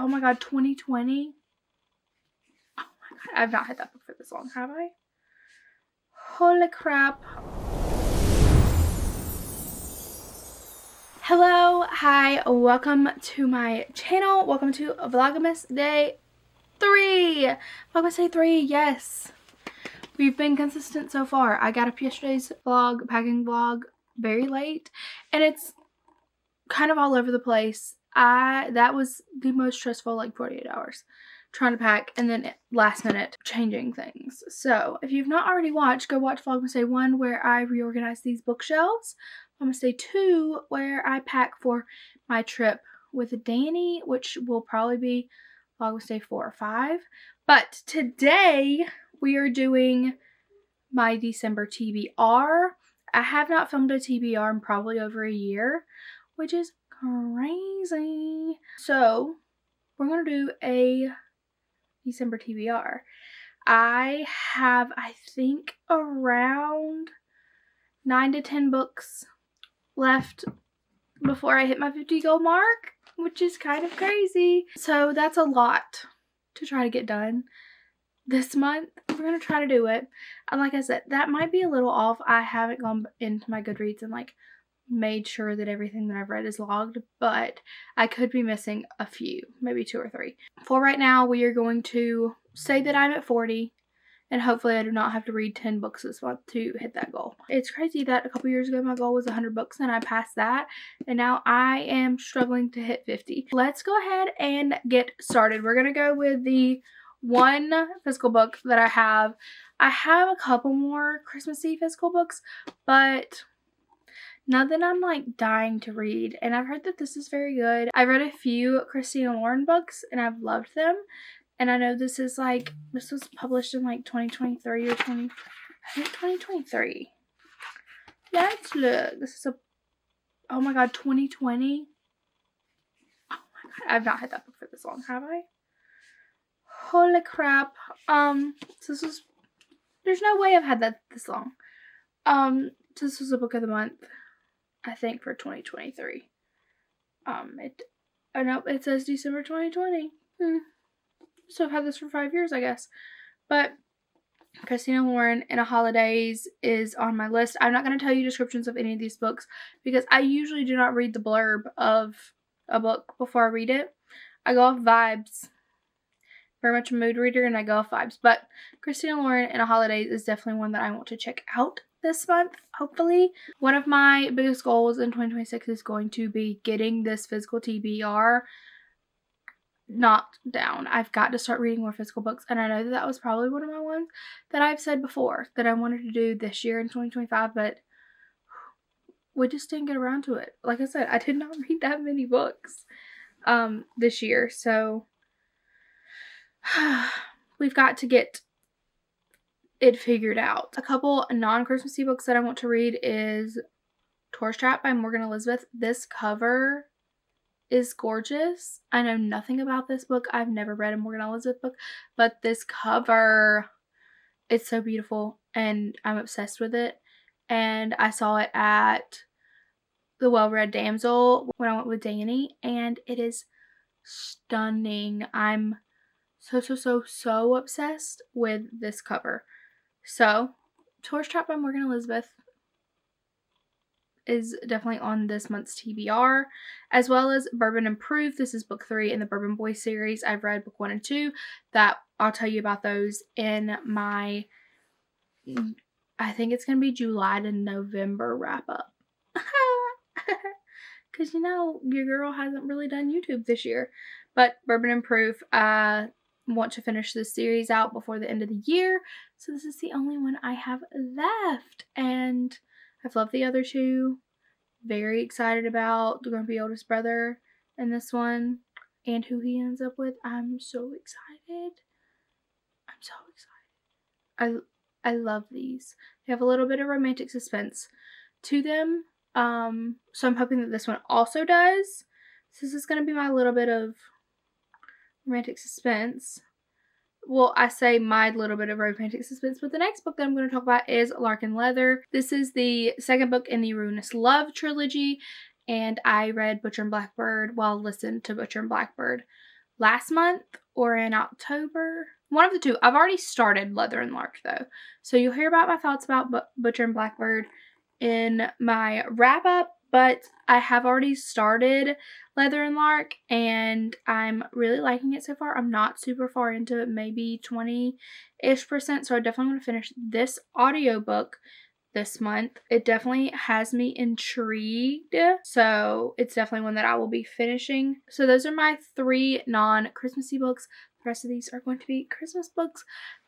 Oh my god, 2020. Oh my god, I've not had that book for this long, have I? Holy crap. Hello, hi, welcome to my channel. Welcome to Vlogmas Day 3. Vlogmas Day 3, yes. We've been consistent so far. I got up yesterday's vlog, packing vlog, very late, and it's kind of all over the place. That was the most stressful, like, 48 hours. Trying to pack and then last minute changing things. So if you've not already watched, go watch Vlogmas Day 1 where I reorganize these bookshelves. Vlogmas Day 2 where I pack for my trip with Danny, which will probably be Vlogmas Day 4 or 5. But today we are doing my December TBR. I have not filmed a TBR in probably over a year, which is crazy. So we're gonna do a December TBR. I have, I think, around 9 to 10 books left before I hit my 50 goal mark, which is kind of crazy. So that's a lot to try to get done this month. We're going to try to do it. And like I said, that might be a little off. I haven't gone into my Goodreads and like made sure that everything that I've read is logged, but I could be missing a few, maybe 2 or 3. For right now, we are going to say that I'm at 40, and hopefully I do not have to read 10 books this month to hit that goal. It's crazy that a couple years ago my goal was 100 books and I passed that, and now I am struggling to hit 50. Let's go ahead and get started. We're gonna go with the one physical book that I have. I have a couple more Christmassy physical books, but nothing I'm like dying to read, and I've heard that this is very good. I've read a few Christina Lauren books and I've loved them, and I know this is like, this was published in like 2023 or 2023. Let's look. This is oh my god, 2020. Oh my god, I've not had that book for this long, have I? Holy crap. So this was, there's no way I've had that this long. This was a book of the month, I think, for 2023. I know it says December 2020. So I've had this for 5 years, I guess. But Christina Lauren and a Holidays is on my list. I'm not going to tell you descriptions of any of these books because I usually do not read the blurb of a book before I read it. I go off vibes. Very much a mood reader, and I go off vibes. But Christina Lauren and a Holidays is definitely one that I want to check out this month, hopefully. One of my biggest goals in 2026 is going to be getting this physical TBR knocked down. I've got to start reading more physical books, and I know that was probably one of my ones that I've said before that I wanted to do this year in 2025, but we just didn't get around to it. Like I said, I did not read that many books this year, so we've got to get it figured out. A couple non-Christmassy books that I want to read is Tourist Trap by Morgan Elizabeth. This cover is gorgeous. I know nothing about this book. I've never read a Morgan Elizabeth book, but this cover, it's so beautiful and I'm obsessed with it. And I saw it at the Well-Read Damsel when I went with Danny, and it is stunning. I'm so obsessed with this cover. So, Tourist Trap by Morgan Elizabeth is definitely on this month's TBR, as well as Bourbon and Proof. This is book 3 in the Bourbon Boys series. I've read book 1 and 2. That I'll tell you about those in my, I think it's going to be July to November wrap up. Because, you know, your girl hasn't really done YouTube this year. But Bourbon and Proof, want to finish this series out before the end of the year, so this is the only one I have left, and I've loved the other two. Very excited about the grumpy oldest brother in this one and who he ends up with. I'm so excited. I love these. They have a little bit of romantic suspense to them, so I'm hoping that this one also does. So this is going to be my little bit of romantic suspense. Well, I say my little bit of romantic suspense, but the next book that I'm going to talk about is Larkin Leather. This is the second book in the Ruinous Love trilogy, and I read Butcher and Blackbird, listened to Butcher and Blackbird last month or in October. One of the two. I've already started Leather and Lark though. So you'll hear about my thoughts about Butcher and Blackbird in my wrap up, but I have already started Leather and Lark and I'm really liking it so far. I'm not super far into it, maybe 20-ish%, so I definitely want to finish this audiobook this month. It definitely has me intrigued, so it's definitely one that I will be finishing. So those are my 3 non-Christmassy books. The rest of these are going to be Christmas books.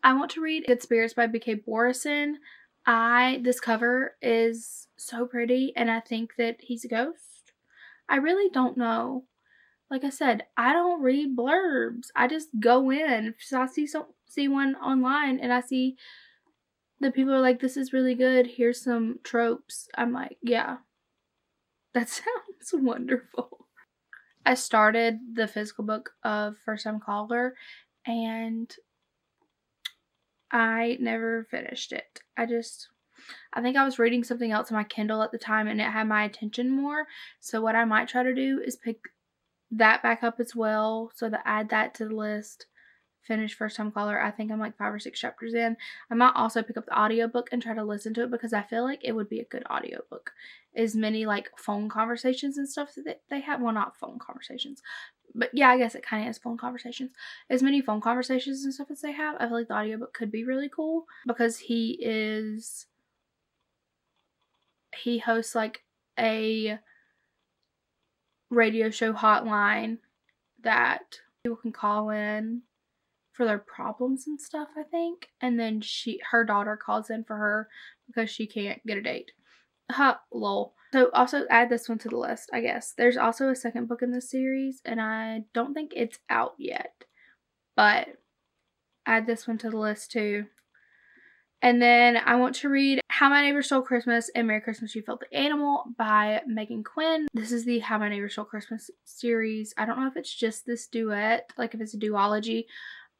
I want to read Good Spirits by B.K. Borison. This cover is so pretty, and I think that he's a ghost. I really don't know. Like I said, I don't read blurbs. I just go in. So I see one online, and I see the people are like, this is really good. Here's some tropes. I'm like, yeah, that sounds wonderful. I started the physical book of First Time Caller, and I never finished it. I think I was reading something else on my Kindle at the time and it had my attention more. So what I might try to do is pick that back up as well. So to add that to the list, finish First Time Caller. I think I'm like 5 or 6 chapters in. I might also pick up the audiobook and try to listen to it because I feel like it would be a good audiobook. As many like phone conversations and stuff that they have. Well, not phone conversations. But yeah, I guess it kind of is phone conversations. As many phone conversations and stuff as they have, I feel like the audiobook could be really cool because he hosts like a radio show hotline that people can call in for their problems and stuff, I think. And then her daughter calls in for her because she can't get a date. Lol. So also add this one to the list, I guess. There's also a second book in this series, and I don't think it's out yet. But add this one to the list too. And then I want to read How My Neighbor Stole Christmas and Merry Christmas You Felt the Animal by Megan Quinn. This is the How My Neighbor Stole Christmas series. I don't know if it's just this duet, like if it's a duology.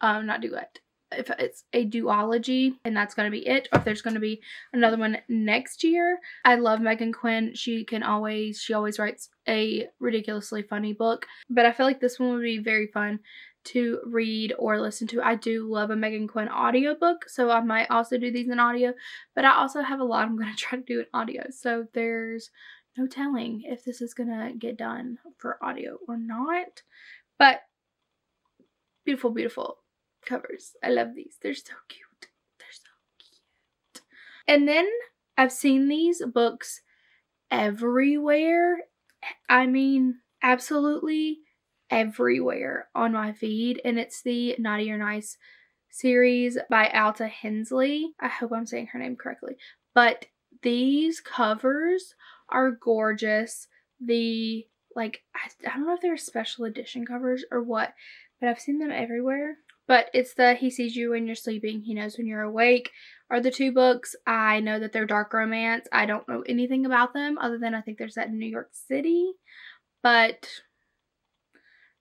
Not duet. If it's a duology and that's going to be it, or if there's going to be another one next year. I love Megan Quinn. She always writes a ridiculously funny book, but I feel like this one would be very fun to read or listen to. I do love a Megan Quinn audiobook, so I might also do these in audio, but I also have a lot I'm going to try to do in audio, so there's no telling if this is going to get done for audio or not. But beautiful, beautiful covers. I love these. They're so cute. They're so cute. And then I've seen these books everywhere. I mean, absolutely everywhere on my feed. And it's the Naughty or Nice series by Alta Hensley. I hope I'm saying her name correctly. But these covers are gorgeous. I don't know if they're special edition covers or what, but I've seen them everywhere. But it's the He Sees You When You're Sleeping, He Knows When You're Awake are the 2 books. I know that they're dark romance. I don't know anything about them other than I think there's that in New York City. But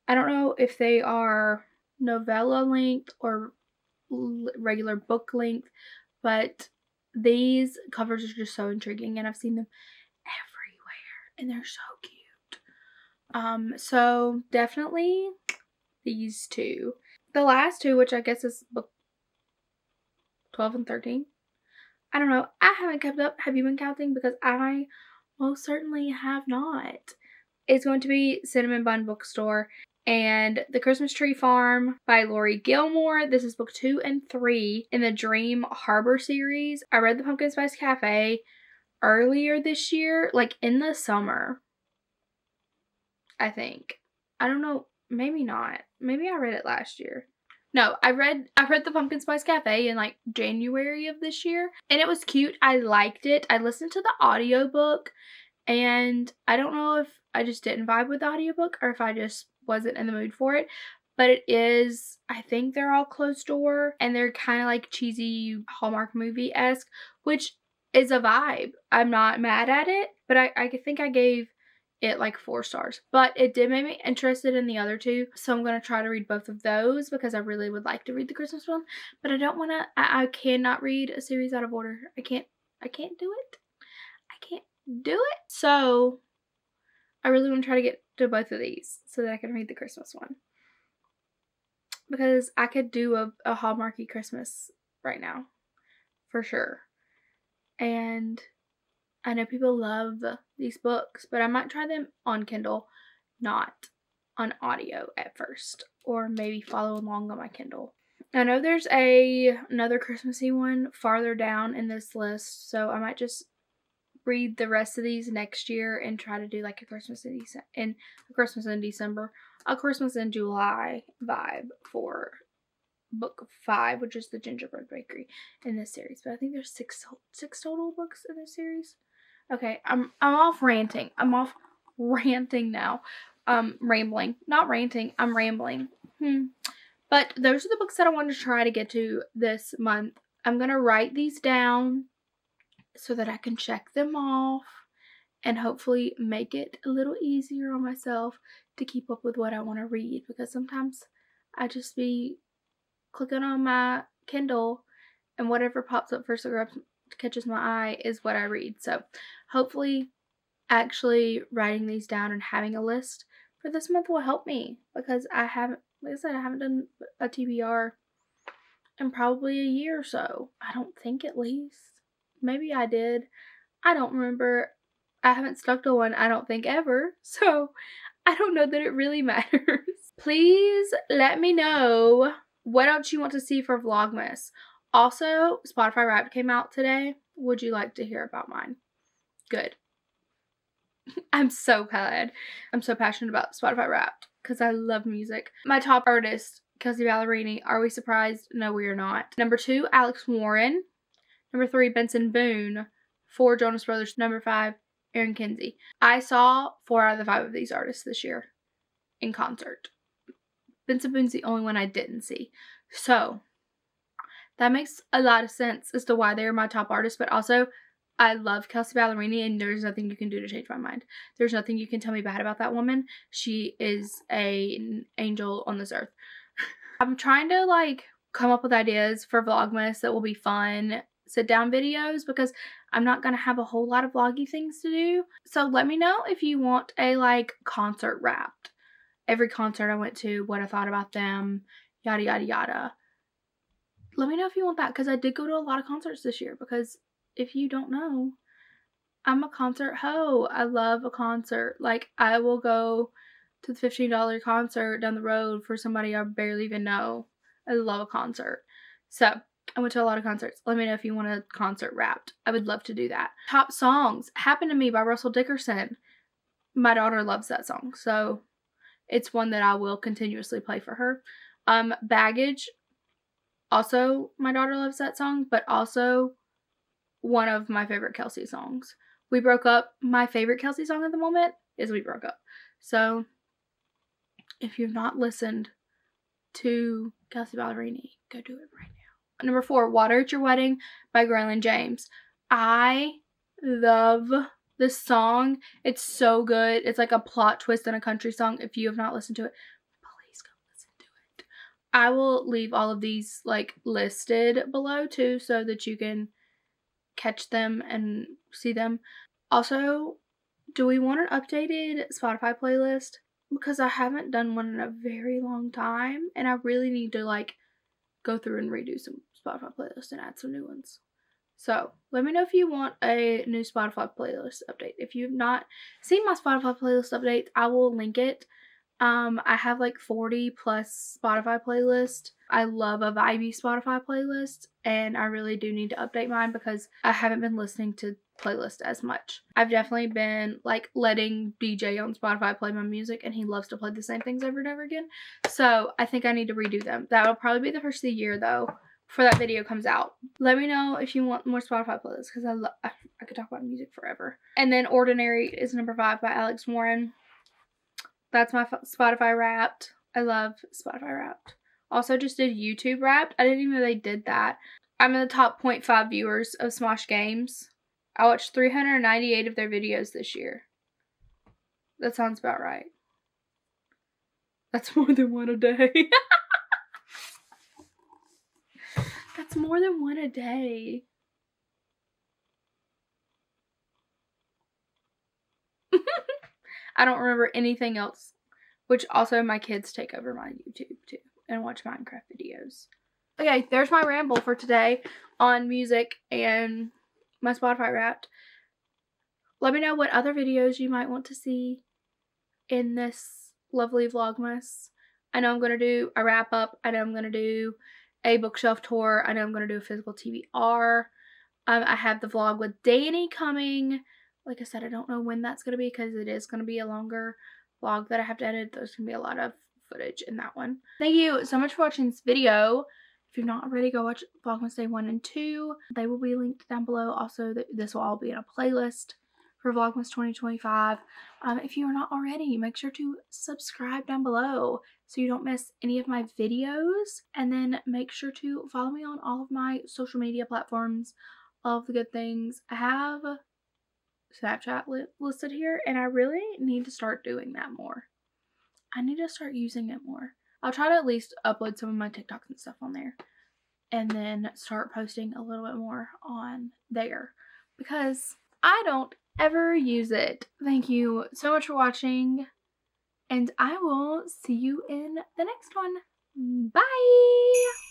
I don't know if they are novella length or regular book length. But these covers are just so intriguing and I've seen them everywhere. And they're so cute. So definitely these 2. The last 2, which I guess is book 12 and 13. I don't know. I haven't kept up. Have you been counting? Because I most certainly have not. It's going to be Cinnamon Bun Bookstore and The Christmas Tree Farm by Lori Gilmore. This is book 2 and 3 in the Dream Harbor series. I read The Pumpkin Spice Cafe earlier this year, like in the summer, I think. I don't know. Maybe not. Maybe I read it last year. No, I read The Pumpkin Spice Cafe in like January of this year. And it was cute. I liked it. I listened to the audiobook. And I don't know if I just didn't vibe with the audiobook or if I just wasn't in the mood for it. But it is, I think they're all closed door. And they're kind of like cheesy Hallmark movie-esque. Which is a vibe. I'm not mad at it. But I think I gave it like 4 stars, but it did make me interested in the other 2, so I'm going to try to read both of those because I really would like to read the Christmas one, but I don't want to. I cannot read a series out of order. I can't do it. I can't do it. So I really want to try to get to both of these so that I can read the Christmas one. because I could do a Hallmarky Christmas right now, for sure. And I know people love these books, but I might try them on Kindle, not on audio at first, or maybe follow along on my Kindle. I know there's another Christmassy one farther down in this list, so I might just read the rest of these next year and try to do like a Christmas in December, a Christmas in July vibe for book 5, which is the Gingerbread Bakery in this series. But I think there's six total books in this series. Okay, I'm off ranting. I'm off ranting now. Rambling. Not ranting. I'm rambling. But those are the books that I wanted to try to get to this month. I'm gonna write these down so that I can check them off and hopefully make it a little easier on myself to keep up with what I want to read, because sometimes I just be clicking on my Kindle and whatever pops up first or catches my eye is what I read. So hopefully actually writing these down and having a list for this month will help me, because I haven't, like I said, I haven't done a TBR in probably a year or so. I don't think, at least. Maybe I did. I don't remember. I haven't stuck to one, I don't think, ever. So I don't know that it really matters. Please let me know what else you want to see for Vlogmas. Also, Spotify Wrapped came out today. Would you like to hear about mine? Good. I'm so glad. I'm so passionate about Spotify Wrapped because I love music. My top artist, Kelsey Ballerini. Are we surprised? No, we are not. Number 2, Alex Warren. Number 3, Benson Boone. 4, Jonas Brothers. Number 5, Aaron Kinsey. I saw 4 out of the 5 of these artists this year in concert. Benson Boone's the only one I didn't see. So that makes a lot of sense as to why they're my top artists, but also I love Kelsey Ballerini, and there's nothing you can do to change my mind. There's nothing you can tell me bad about that woman. She is an angel on this earth. I'm trying to like come up with ideas for Vlogmas that will be fun sit down videos, because I'm not going to have a whole lot of vloggy things to do. So let me know if you want a like concert wrapped. Every concert I went to, what I thought about them, yada yada yada. Let me know if you want that, because I did go to a lot of concerts this year, because if you don't know, I'm a concert hoe. I love a concert. Like, I will go to the $15 concert down the road for somebody I barely even know. I love a concert. So I went to a lot of concerts. Let me know if you want a concert wrapped. I would love to do that. Top songs. Happened to Me by Russell Dickerson. My daughter loves that song, so it's one that I will continuously play for her. Baggage. Also, my daughter loves that song, but also one of my favorite Kelsey songs. We Broke Up. My favorite Kelsey song at the moment is We Broke Up. So if you've not listened to Kelsey Ballerini, go do it right now. Number 4, Water at Your Wedding by Graylin James. I love this song. It's so good. It's like a plot twist in a country song. If you have not listened to it, please go listen to it. I will leave all of these like listed below too, so that you can catch them and see them. Also, do we want an updated Spotify playlist? Because I haven't done one in a very long time, and I really need to like go through and redo some Spotify playlists and add some new ones. So let me know if you want a new Spotify playlist update. If you've not seen my Spotify playlist update, I will link it. I have like 40 plus Spotify playlists. I love a vibey Spotify playlist, and I really do need to update mine because I haven't been listening to playlists as much. I've definitely been like letting DJ on Spotify play my music, and he loves to play the same things over and over again. So I think I need to redo them. That'll probably be the first of the year though, before that video comes out. Let me know if you want more Spotify playlists, because I could talk about music forever. And then Ordinary is number 5 by Alex Warren. That's my Spotify Wrapped. I love Spotify Wrapped. Also just did YouTube Wrapped. I didn't even know they did that. I'm in the top 0.5 viewers of Smosh Games. I watched 398 of their videos this year. That sounds about right. That's more than one a day. That's more than one a day. I don't remember anything else. Which also my kids take over my YouTube too. and watch Minecraft videos. Okay, there's my ramble for today on music and my Spotify Wrapped. Let me know what other videos you might want to see in this lovely vlogmas. I know I'm going to do a wrap up. I know I'm going to do a bookshelf tour. I know I'm going to do a physical TBR. I have the vlog with Danny coming. Like I said, I don't know when that's going to be because it is going to be a longer vlog that I have to edit. There's going to be a lot of footage in that one. Thank you so much for watching this video. If you've not already, go watch Vlogmas Day 1 and 2. They will be linked down below. Also, this will all be in a playlist for Vlogmas 2025. If you are not already, make sure to subscribe down below so you don't miss any of my videos. And then make sure to follow me on all of my social media platforms. All of the good things. I have Snapchat listed here, and I really need to start doing that more. I need to start using it more. I'll try to at least upload some of my TikToks and stuff on there, and then start posting a little bit more on there because I don't ever use it. Thank you so much for watching, and I will see you in the next one. Bye!